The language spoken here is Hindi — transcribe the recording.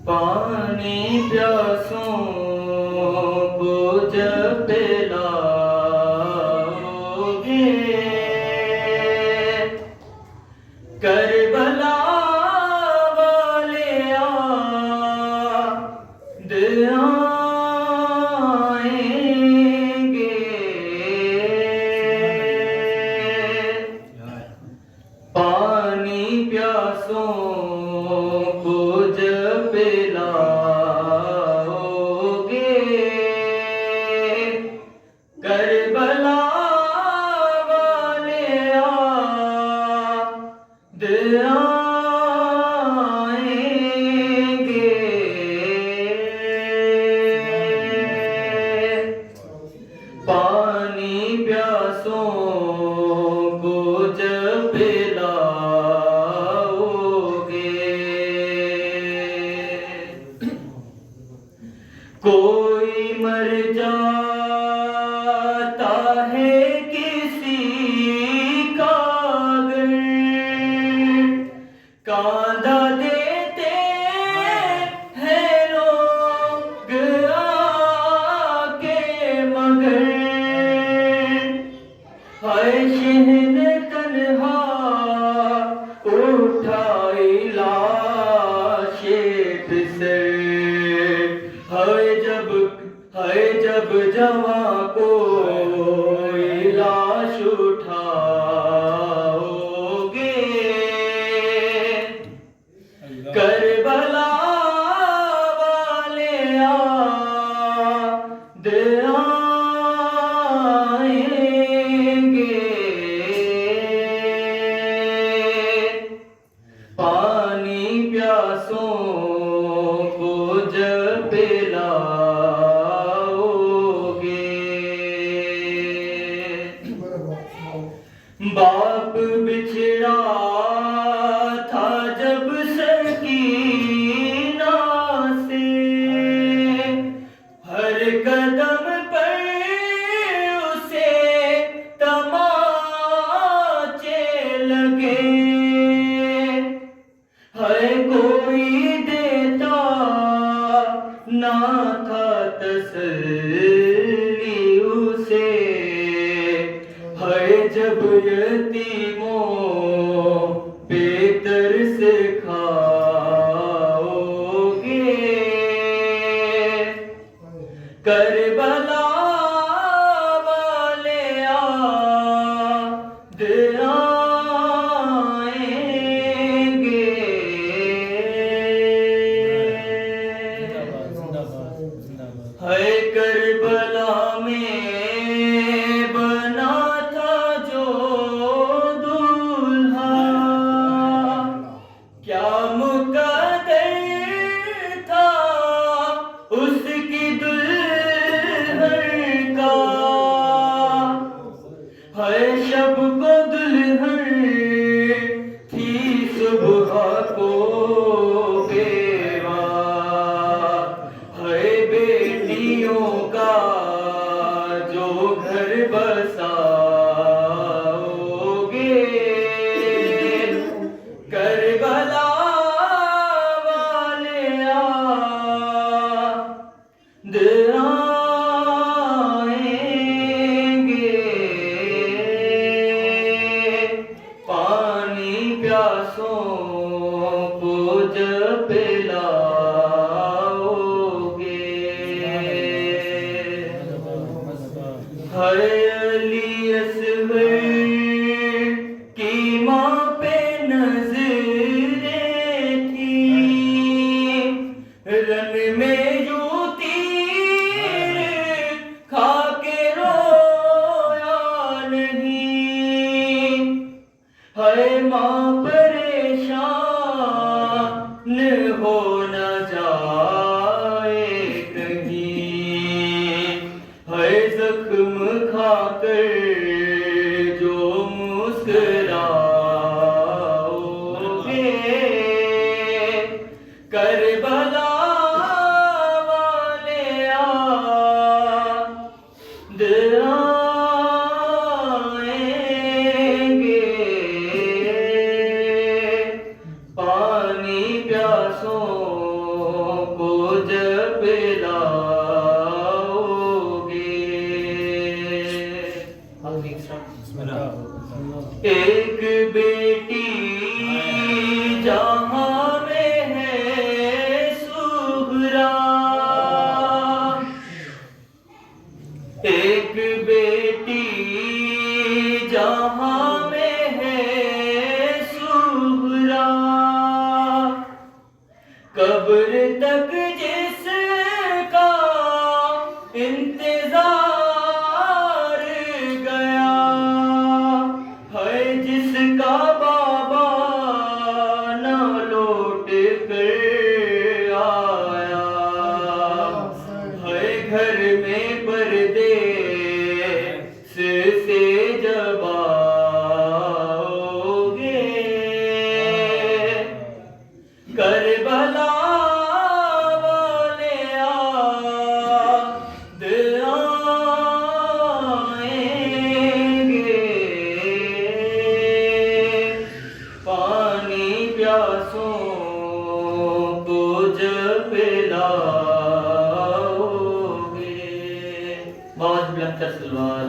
पानी प्यासों को जब पिलाओगे, करबला वाले याद आएंगे। पानी प्यासों को जब पिलाओगे, करबला वाले याद आएंगे। पानी प्यासों को जब पिलाओगे, कोई मर जाता है किसी का घर, कांधा देते हैं लोग आके, मगर हाय शहन तन्हा उठाई लाशें से। हाय जब जवां को लाश उठाओगे, करबला वाले याद आएंगे। पानी प्यासों को जब पिलाओगे, बाप बिछड़ा था जब सकीना से, हर कदम पर उसे तमाचे लगे। है कोई देता ना था तसल्ली उसे, है जब यतीमों पे तरस खाओगे, करबला वाले याद आएंगे। है करबला में बना था जो दूल्हा, क्या मुकद्दर था उसकी दुल्हन का। है शब को दुल्हन थी सुबह को बेवा, है बेटियों का जो घर बसाओगे, करबला वाले याद आएंगे। पानी प्यासों को जब पिलाओगे, है अली असगर की माँ पे नजरें थी, रन में यूं तीर खा के रोया नहीं। है माँ परेशान हो न जाए कहीं, है जख्म खाकर जो मुस्कुराओगे, करबला वाले याद आएंगे। पानी प्यासों पिलाओगे। एक बेटी जहाँ में है सुहरा, एक बेटी जहाँ में है सुहरा, कब्र तक जिसका इंतजार गया है, जिसका बाबा न लौट कर आया है, घर में पर्दे से जब आओगे। करबला वाले याद आएंगे, पानी प्यासों को जब पिलाओगे। बहुत बुलंद सलवात।